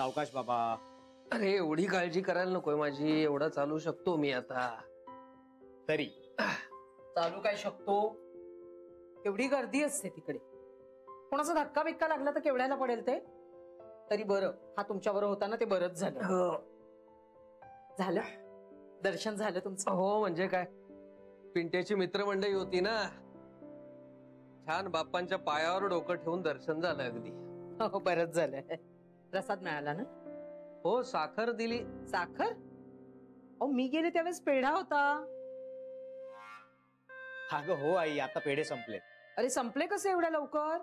सावकाश बाबा. अरे एवढी काळजी करायला नकोय माझी, एवढा चालू शकतो मी आता. तरी चालू काय शकतो? एवढी गर्दी असते तिकडे, कोणाचा धक्का बिक्का लागला तर केवढ्याला पडेल ते. तरी बरं हा तुमच्या बरोबर होता ना, ते बरंच झालं. झालं दर्शन झालं तुमचं? हो म्हणजे काय, पिंट्याची मित्रमंडळी होती ना, छान बाप्पांच्या पायावर डोकं ठेवून दर्शन झालं अगदी. हो बरंच झालं. प्रसाद मिळाला ना? हो साखर दिली. साखर? अहो मी गेले त्यावेळेस पेढा होता. अगं हो आई, आता पेढे संपले. अरे संपले कसे एवढ्या लवकर?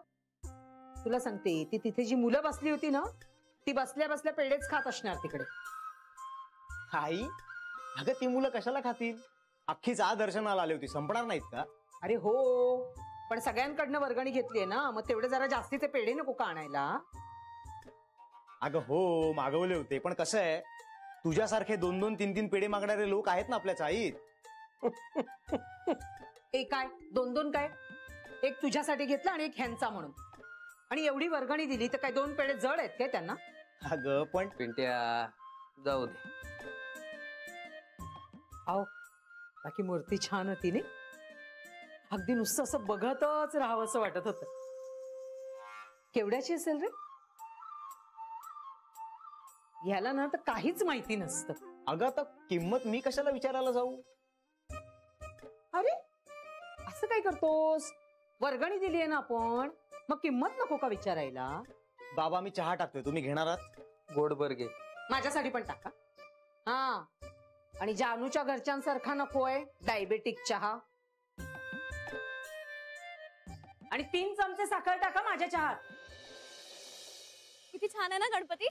तुला सांगते, ती तिथे जी मुलं बसली होती ना, ती बसल्या बसल्या पेढेच खात असणार तिकडे. आई अगं ती मुलं कशाला खातील? अख्खीच दर्शनाला आली होती, संपणार नाहीत का? अरे हो, पण सगळ्यांकडनं वर्गणी घेतलीये ना, मग तेवढे जरा जास्तीचे पेढे नको का आणायला? अगं हो मागवले होते, पण कसं आहे, तुझ्यासारखे 2-2, 3-3 पेढे मागणारे लोक आहेत ना आपल्या चाळीत. एक काय 2-2 काय? एक तुझ्यासाठी घेतला आणि एक ह्यांचा म्हणून, आणि एवढी वर्गणी दिली तर काय 2 पेढे जड आहेत काय त्यांना? अगं पण पिंट्या जाऊ दे. आओ बाकी मूर्ती छान होती नाही, अगदी नुसतं असं बघतच राहावं असं वाटत होतं. केवढ्याची असेल रे? ह्याला ना तर काहीच माहिती नसतं. अगं आता किंमत मी कशाला विचारायला जाऊ? अरे असं काय करतोस? वर्गणी दिली आहे ना आपण, मग किंमत नको का विचारायला? बाबा मी चहा टाकतोय, तुम्ही घेणार आहात? गोडभर घे. माझ्यासाठी पण टाका. हा, आणि जानूच्या घरच्यांसारखा नकोय डायबेटिक चहा. आणि 3 चमचे साखर टाका माझ्या चहात. किती छान आहे ना गणपती.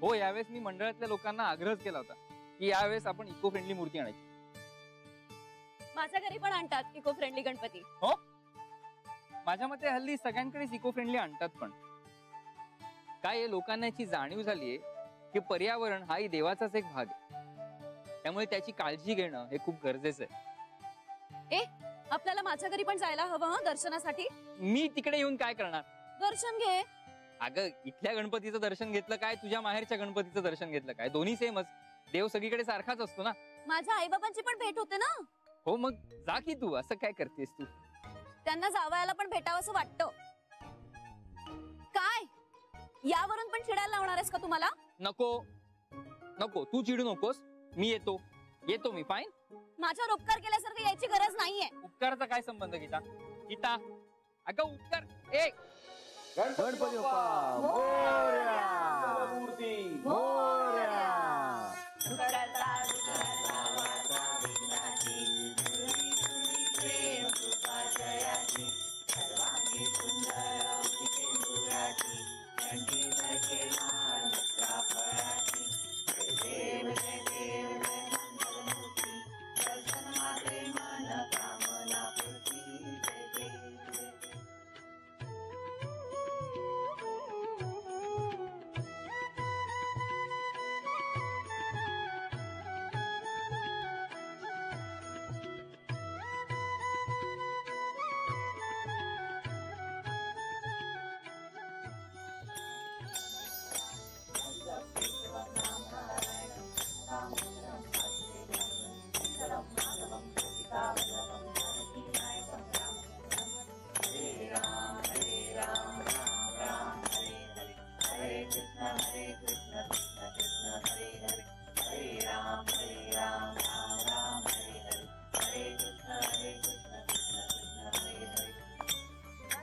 हो यावेळेस मी मंडळातल्या लोकांना आग्रह केला होता की यावेळेस आपण इको फ्रेंडली मूर्ती आणायची. माझ्या घरी पण आणतात इको फ्रेंडली गणपती. हो माझ्या मते हल्ली सगळ्यांकडेच इको फ्रेंडली आणतात, पण काय लोकांना याची जाणीव झालीये की पर्यावरण हाही देवाचाच एक भाग आहे, त्यामुळे त्याची काळजी घेणं हे खूप गरजेचं आहे. आपल्याला माझ्या घरी पण जायला हवं दर्शनासाठी. मी तिकडे येऊन काय करणार? दर्शन घे. अगं इथल्या गणपतीचं दर्शन घेतलं काय, तुझ्या माहेरच्या गणपतीचं दर्शन घेतलं काय, दोन्ही सेमच. देव सगळीकडे सारखाच असतो ना. माझ्या आई बाबांची पण भेट होते ना. हो मग जा की तू, असं काय करतेस तू? त्यांना जावयाला पण भेटावं असं वाटतं. काय यावरून पण चिडायला लावणार आहेस का तुम्हाला? नको नको, तू चिडू नकोस. मी येतो मी फाईन. माझ्यावर उपकार केल्यासारखं यायची गरज नाहीये. उपकाराचा काय संबंध गीता? गीता अगं उपकार. गणपती बाप्पा मोरया. मूर्ती मोरया.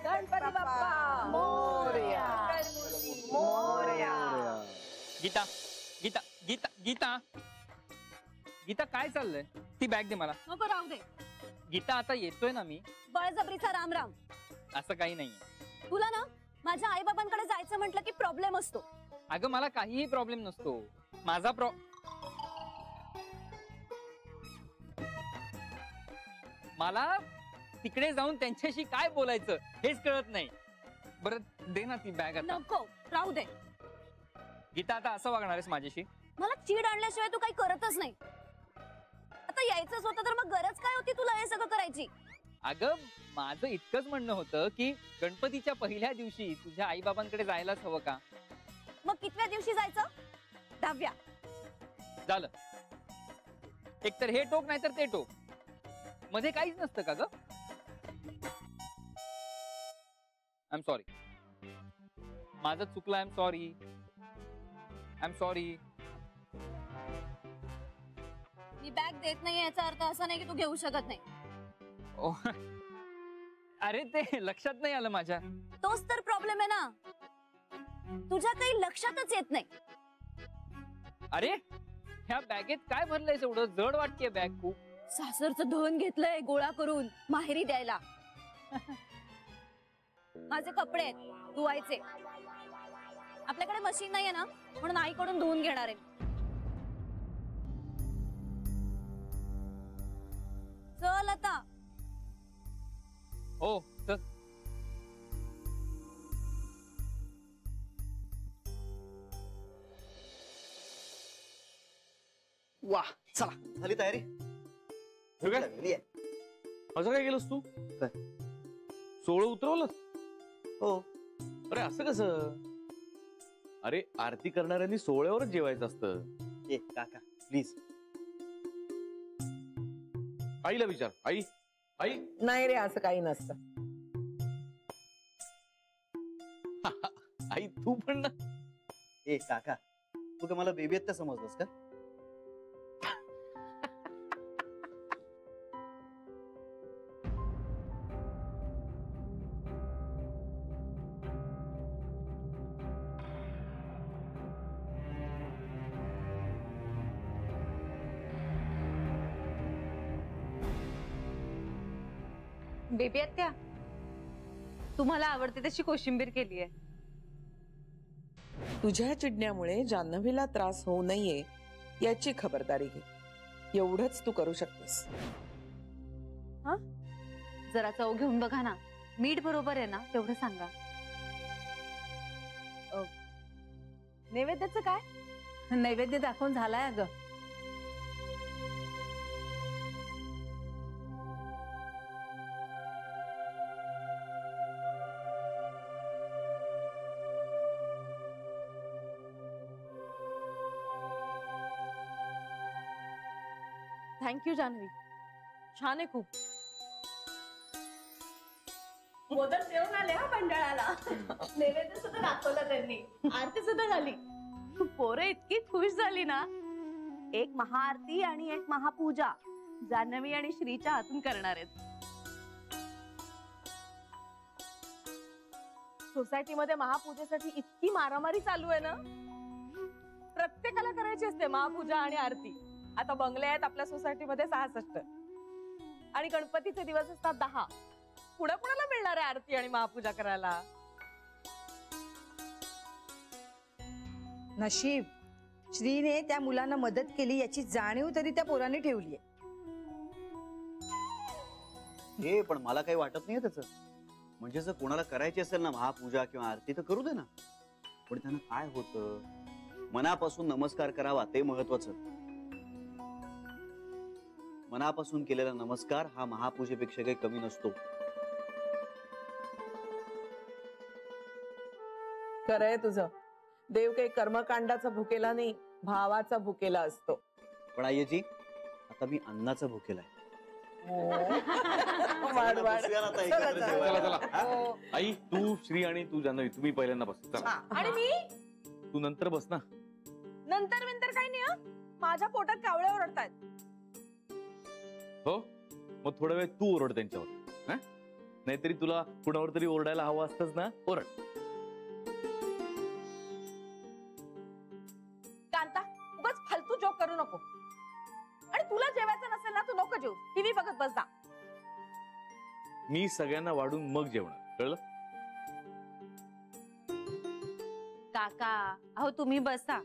गणपती बाप्पा मोरया. मोरया. गीता गीता गीता गीता गीता काय चाललंय? ती बॅग दे मला. नको राहू दे. गीता आता येतोय ना मी. बळजबरीचा राम राम. असं काही नाहीये. तुला ना माझ्या आई बाबांकडे जायचं म्हटलं की प्रॉब्लेम असतो. अगं मला काहीही प्रॉब्लेम नसतो. माझा मला तिकडे जाऊन त्यांच्याशी काय बोलायचं हेच कळत नाही. बरं दे ना ती बॅग आता. नको राहू दे. गीता आता असं वागणार आहेस माझ्याशी? मला चीड आणल्याशिवाय तू काही करतच नाही. आता यायचंच होतं तर मग गरज काय होती तुला हे सगळं करायची? अगं माझं इतकंच म्हणणं होतं की गणपतीच्या पहिल्या दिवशी तुझ्या आई बाबांकडे जायलाच हवं का? मग कितव्या दिवशी जायचं? 10व्या. झालं. एकतर हे टोक नाही तर ते टोक, मध्ये काहीच नसतं का ग? आय एम सॉरी, माझं चुकलं. I am sorry, I am sorry. Me bag देत नाही याचा अर्थ असा नाही की तू घेऊ शकत नाही. अरे ते लक्षात नाही आलं माझ्या. तोच तर प्रॉब्लेम आहे ना, तुझ्या काही लक्षातच येत नाही. अरे ह्या बॅगेत काय भरलंय? एवढं जड वाटतेय बॅग खूप. सासरचं धन घेतलंय गोळा करून माहेरी द्यायला. माझे कपडे आहेत धुवायचे. आपल्याकडे मशीन नाहीये ना, म्हणून आईकडून धुवून घेणार आहे. चल आता. हो चल. वा चला. झाली तयारी? हे काय? लागली आहे. असं काय केलंस तू? काय? सोहळं उतरवलं? हो. अरे असं कसं? अरे आरती करणाऱ्यांनी सोहळ्यावरच जेवायचं असतं. ए काका प्लीज. आईला विचार. आई आई नाही रे, असं काही नसतं. आई तू पण ना. ए काका, तू का मला बेबी आत्ता समजलंस का? बेबी आत्या, तुम्हाला आवडते तशी कोशिंबीर केली आहे. तुझ्या चिडण्यामुळे जान्हवीला त्रास होऊ नये याची खबरदारी घे. एवढंच तू करू शकतेस. जरा चव घेऊन बघा ना. मीठ बरोबर आहे ना तेवढं सांगा. नैवेद्याचं काय? नैवेद्य दाखवून झालाय अगं. थँक्यू जान्हवी, छान आहे खूप. मोदक देऊन आले हा मंडळाला. नैवेद्य सुद्धा दाखवला त्यांनी, आरती सुद्धा झाली. पोरं इतकी खुश झाली ना. एक महाआरती आणि एक महापूजा जान्हवी आणि श्रीच्या हातून करणार आहेत. सोसायटीमध्ये महापूजेसाठी इतकी मारामारी चालू आहे ना. प्रत्येकाला करायची असते महापूजा आणि आरती. आता बंगले आहेत आपल्या सोसायटीमध्ये 66 आणि गणपतीचे दिवस असतात 10. पुढे कुणाला मिळणार आहे आरती आणि महापूजा करायला? नशीब श्रीने त्या मुलांना मदत केली याची जाणीव तरी त्या पोराने ठेवलीये. हे पण मला काही वाटत नाही त्याचं. म्हणजे जर कोणाला करायची असेल ना महापूजा किंवा आरती तर करू दे ना. पण त्यांना काय होतं, मनापासून नमस्कार करावा ते महत्वाचं. मनापासून केलेला नमस्कार हा महापूजेपेक्षा काही कमी नसतो. खरंय तुझं. देव काही कर्मकांडाचा भुकेला नाही, भावाचा भुकेला असतो. पण आईजी, आता मी अन्नाचा भुकेला आहे. वाढ वाढ. बसूया ना आता चला, एकत्र चला. जेवायला. चला, चला. हा? आई तू श्री आणि तू जान्हवी तुम्ही पहिल्यांदा बस. चला आणि मी तू नंतर बस ना. नंतर विंतर काही नाही हं. माझ्या पोटात कावळे ओरडतायत. हो मग थोडा वेळ तू ओरड त्यांच्यावर. हा? नाहीतरी तुला कुणावर तरी ओरडायला हवं असतंच ना. ओरड. कांता, उगाच फालतू जोक करू नको. आणि तुला जेवायचं नसेल ना तू नको जेव, टीव्ही बघत बस जा. मी सगळ्यांना वाढून मग जेवणार, कळलं? काका, अहो तुम्ही बसा.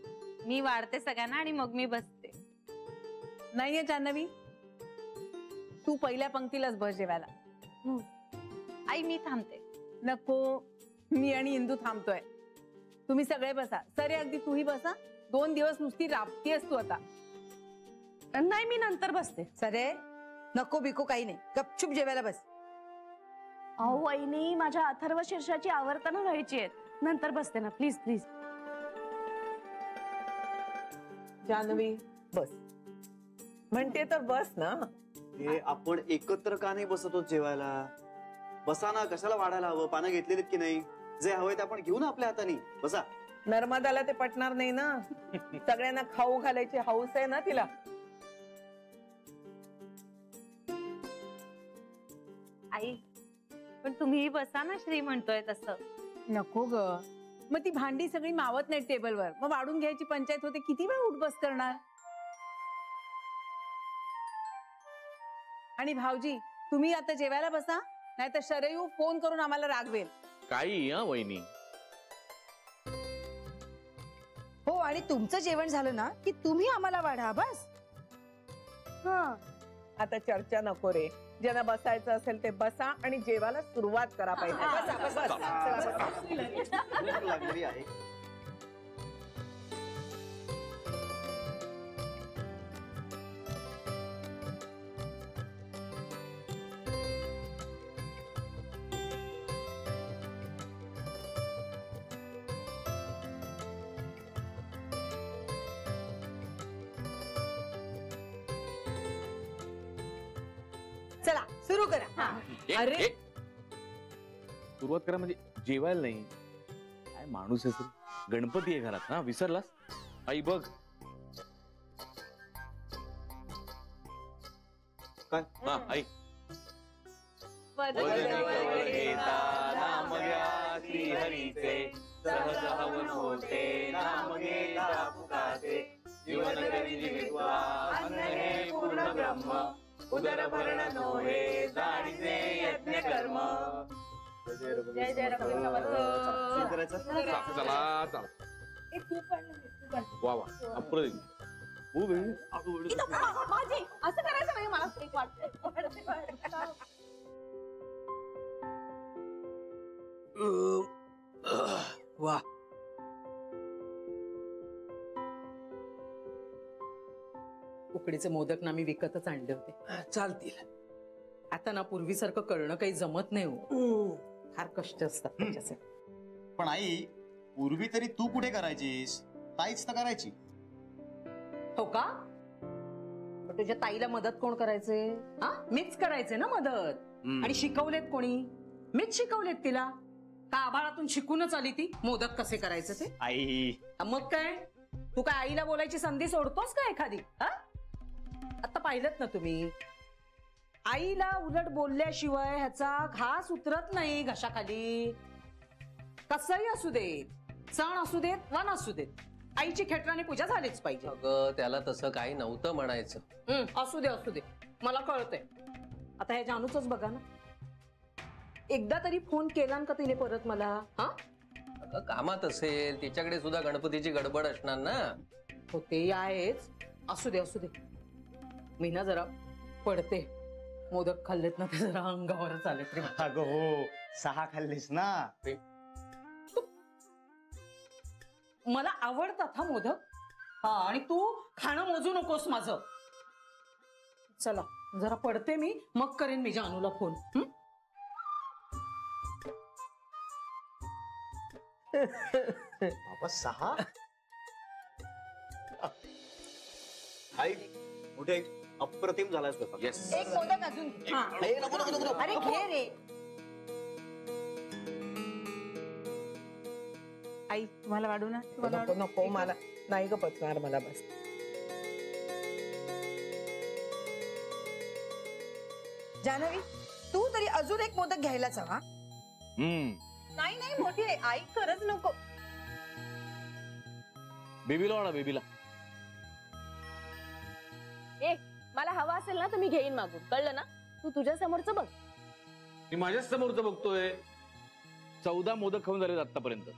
मी वाढते सगळ्यांना आणि मग मी बसते. नाहीये जान्हवी, तू पहिल्या पंक्तीलाच बस जेवायला. आई मी थांबते. नको, मी आणि इंदू थांबतोय. तुम्ही सगळे बसा. सरे अगदी तूही बसा. 2 दिवस नुसती राबतीयस तू आता. नाही मी नंतर बसते. सरे नको बिको काही नाही, गपचूप जेवायला बस. अहो वहिनी, माझ्या अथर्व शीर्षाची आवर्तनं व्हायची आहेत. नंतर बसते ना, प्लीज प्लीज. जान्हवी बस म्हणते तर बस ना. हे आपण एकत्र का नाही बसत होत जेवायला? बसा ना, कशाला वाढायला हवं? पानं घेतलेलीत की नाही? जे हवंय ते आपण घेऊ ना आपल्या हाताने. बसा. नर्मदाला ते पटणार नाही ना. सगळ्यांना खाऊ घालायची हौस आहे ना तिला. आई पण तुम्ही बसा ना, श्री म्हणतोय तसं. नको ग, मग ती भांडी सगळी मावत नाही टेबलवर, मग वाढून घ्यायची पंचायत होते. किती वेळ उठबस करणार? आणि भाऊजी तुम्ही आता जेवायला बसा, नाही तर शरयू फोन करून आम्हाला रागवेल. काही वहिनी. हो, आणि तुमचं जेवण झालं ना की तुम्ही आम्हाला वाढा बस. आता चर्चा नको रे. ज्यांना बसायचं असेल ते बसा आणि जेवायला सुरुवात करा पाहिजे. बसा, बसा, बसा. भूक लागलेली आहे. चला सुरू करा. अरे सुरुवात करा म्हणजे जेवायला नाही. काय माणूस असेल. गणपती आहे घरात ना, विसरलास? आई बघ काय? हा आई. नाम घ्या श्रीहरीचे, सहज हवन होते नाम घेता पुकारे. जीवन करी जीवित्वा अन्न हे पूर्ण ब्रह्म, उदर भरण नोहे जाणीचे यज्ञ कर्म. जय जय सुरू करायचं? चला चला. वा वा अप्रतिम. खूप वेळ. माझी असं करायचं नाही, मला एक वाटतंय. वा उकडीचे मोदक ना मी विकतच आणले होते. चालतील. आता ना पूर्वीसारखं करणं काही जमत नाही हो. फार कष्ट असतात त्याच्यासाठी. पण आई, पूर्वी तरी तू कुठे करायचीस? ताईच तर करायची. हो का? पण तुझ्या ताईला मदत कोण करायचे? हा, मीच करायचे ना मदत. आणि शिकवलेत कोणी? मीच शिकवलेत तिला. का आभाळातून शिकूनच आली ती मोदक कसे करायचे ते? आई मग काय, तू काय आईला बोलायची संधी सोडतोस का एखादी? हा, आता पाहिलंत ना तुम्ही, आईला उलट बोलल्याशिवाय ह्याचा घास उतरत नाही घशाखाली. कसंही असू देत, सण असू देत, वन असू देत, आईची खेटराने पूजा झालीच पाहिजे. अगं त्याला तसं काही नव्हतं म्हणायचं. असू दे असू दे, मला कळतंय. आता ह्या जानूच बघा ना, एकदा तरी फोन केला का तिने परत मला? हा, अगं कामात असेल, तिच्याकडे सुद्धा गणपतीची गडबड असणार ना. हो ते आहेच. असू दे असू दे. मी ना जरा पडते. मोदक खाल्लेत ना ते जरा अंगावरच आलेत रे. अगं हो, 6 खाल्लीस ना. मला आवडतात हा मोदक. हा, आणि तू खाणं मोजू नकोस माझं. चला जरा पडते मी, मग करेन मी जानूला फोन. बाबा 6? आई कुठे? अप्रतिम झालाय स्वयंपाक. येस. एक मोदक अजून घे. हा. ए, नको नको नको. अरे घे रे. आई तुम्हाला वाढू ना? नको नको, मला नाही ग पचणार मला. बस जान्हवी तू तरी अजून एक मोदक घ्यायलाच हवा. नाही नाही मोठी आहे आई, खरंच नको. बेबीला वाढा बेबीला. ए मला हवा असेल ना तर मी घेईन मागून, कळलं ना? तू तुझ्या समोरचं बघ. मी माझ्याच समोरचं बघतोय. 14 मोदक खाऊन झाले आतापर्यंत.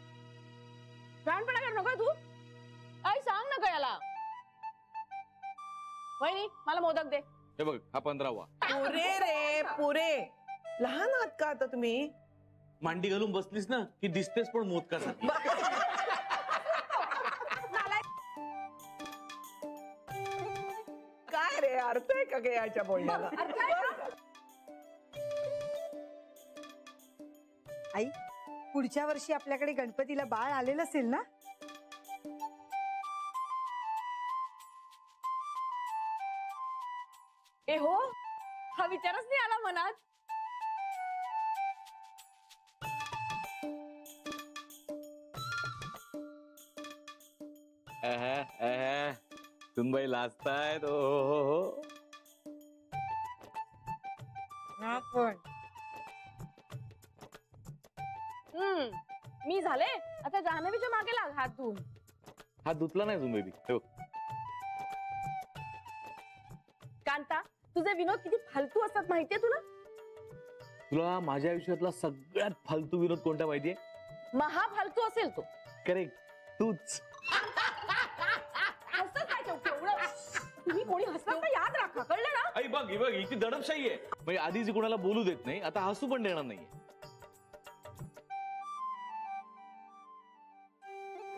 प्राणपणा कर नको तू. आई सांग ना याला. वहिनी मला मोदक दे. हे बघ हा 15वा. पुरे रे पुरे. लहान आहात का आता तुम्ही? मांडी घालून बसलीस ना की दिसतेस पण मोदकासाठी. काय रे, अर्थ आहे का काय याच्या बोलण्याला? आई पुढच्या वर्षी आपल्याकडे गणपतीला बाळ आलेलं असेल ना? ए हो, हा विचारच नाही आला मनात. सुनबाई लाजतायत. हो. मी झाले, आता जान्हवीच्या मागे लाग हात धुवून. हा धुतला नाही सुनबाई. कांता, तुझे विनोद किती फालतू असतात माहितीये तुला? तुला माझ्या आयुष्यातला सगळ्यात फालतू विनोद कोणता माहितीये? महा फालतू असेल तो. करेक्ट, तूच. हसत काय तेवढं? तुम्ही कोणी हसणार का याद राखा, कळलं ना? आई बघ ही दडपशाही आहे. म्हणजे आधीच कोणाला बोलू देत नाही, आता हसू पण देणार नाहीये.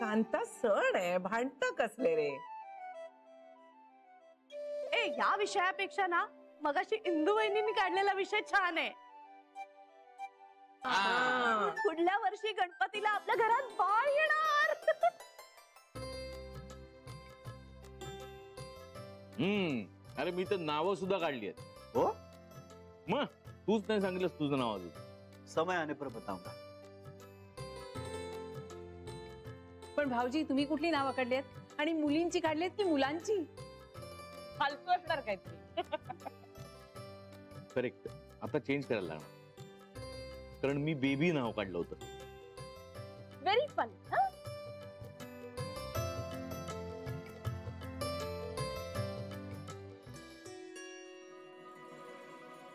कांता सण आहे, भांडत कसले रे? ए, या विषयापेक्षा ना मगाशी इंदू वहिनींनी काढलेला विषय छान आहे. पुढल्या वर्षी गणपतीला आपल्या घरात बाळ येणार. अरे मी तर नावं सुद्धा काढली आहेत. हो, मग तूच नाही सांगितलंस तुझं नाव अजून. समय आने पर बताऊंगा. पण भाऊजी, तुम्ही कुठली नावं काढलीत? आणि मुलींची काढलीत की मुलांची? फालतू असणार काहीतरी. करेक्ट, आता चेंज करायला लागणार, कारण मी बेबी नाव काढलं होतं. Very fun.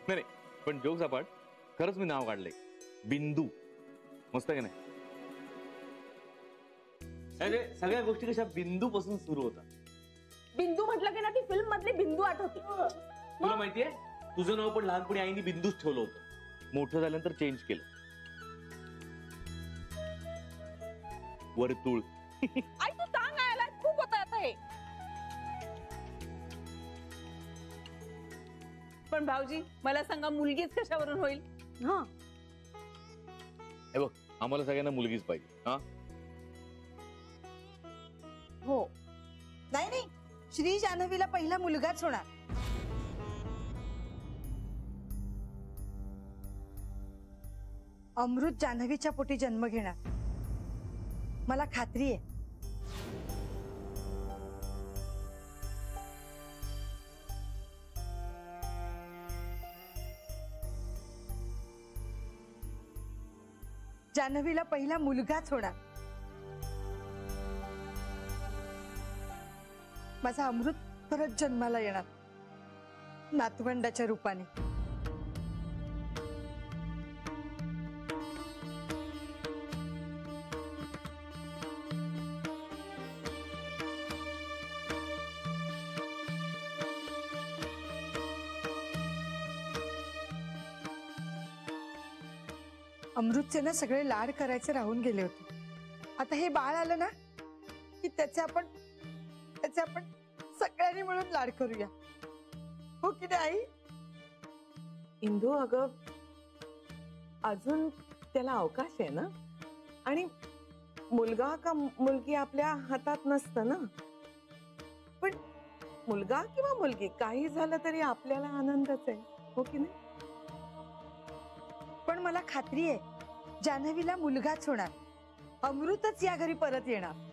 नाही, पण जोक्स अपार्ट, खरंच मी नाव काढलंय बिंदू. मस्त का नाही? अरे सगळ्या गोष्टी कशा बिंदू पासून सुरू होतात. बिंदू म्हटलं की ना ती फिल्म मधली बिंदू आठवते. तुला माहितीये, तुझं नाव पण लहानपणी आईने बिंदूच ठेवलं होतं. मोठं झाल्यानंतर चेंज केलं, वर्तुळ. आई तू सांग आयला, खूप होत आता हे. पण भाऊजी, मला सांगा, मुलगीच कशावरून होईल? हा, हे बघ, आम्हाला सगळ्यांना मुलगीच पाहिजे. हा, हो. नाही, श्री जान्हवीला पहिला मुलगाच होणार. अमृत जान्हवीच्या पोटी जन्म घेणार, मला खात्री आहे. जान्हवीला पहिला मुलगाच होणार. माझा अमृत परत जन्माला येणार, नातवंडाच्या रूपाने. अमृतचे ना सगळे लाड करायचे राहून गेले होते. आता हे बाळ आलं ना की त्याचे आपण सगळ्यांनी मिळून लाड करूया, हो की नाही आई? इंदू, अगं अजून त्याला अवकाश आहे ना, आणि मुलगा का मुलगी आपल्या हातात नसतं ना. पण मुलगा किंवा मुलगी काही झालं तरी आपल्याला आनंदच आहे, हो की नाही? पण मला खात्री आहे, जान्हवीला मुलगाच होणार, अमृतच या घरी परत येणार.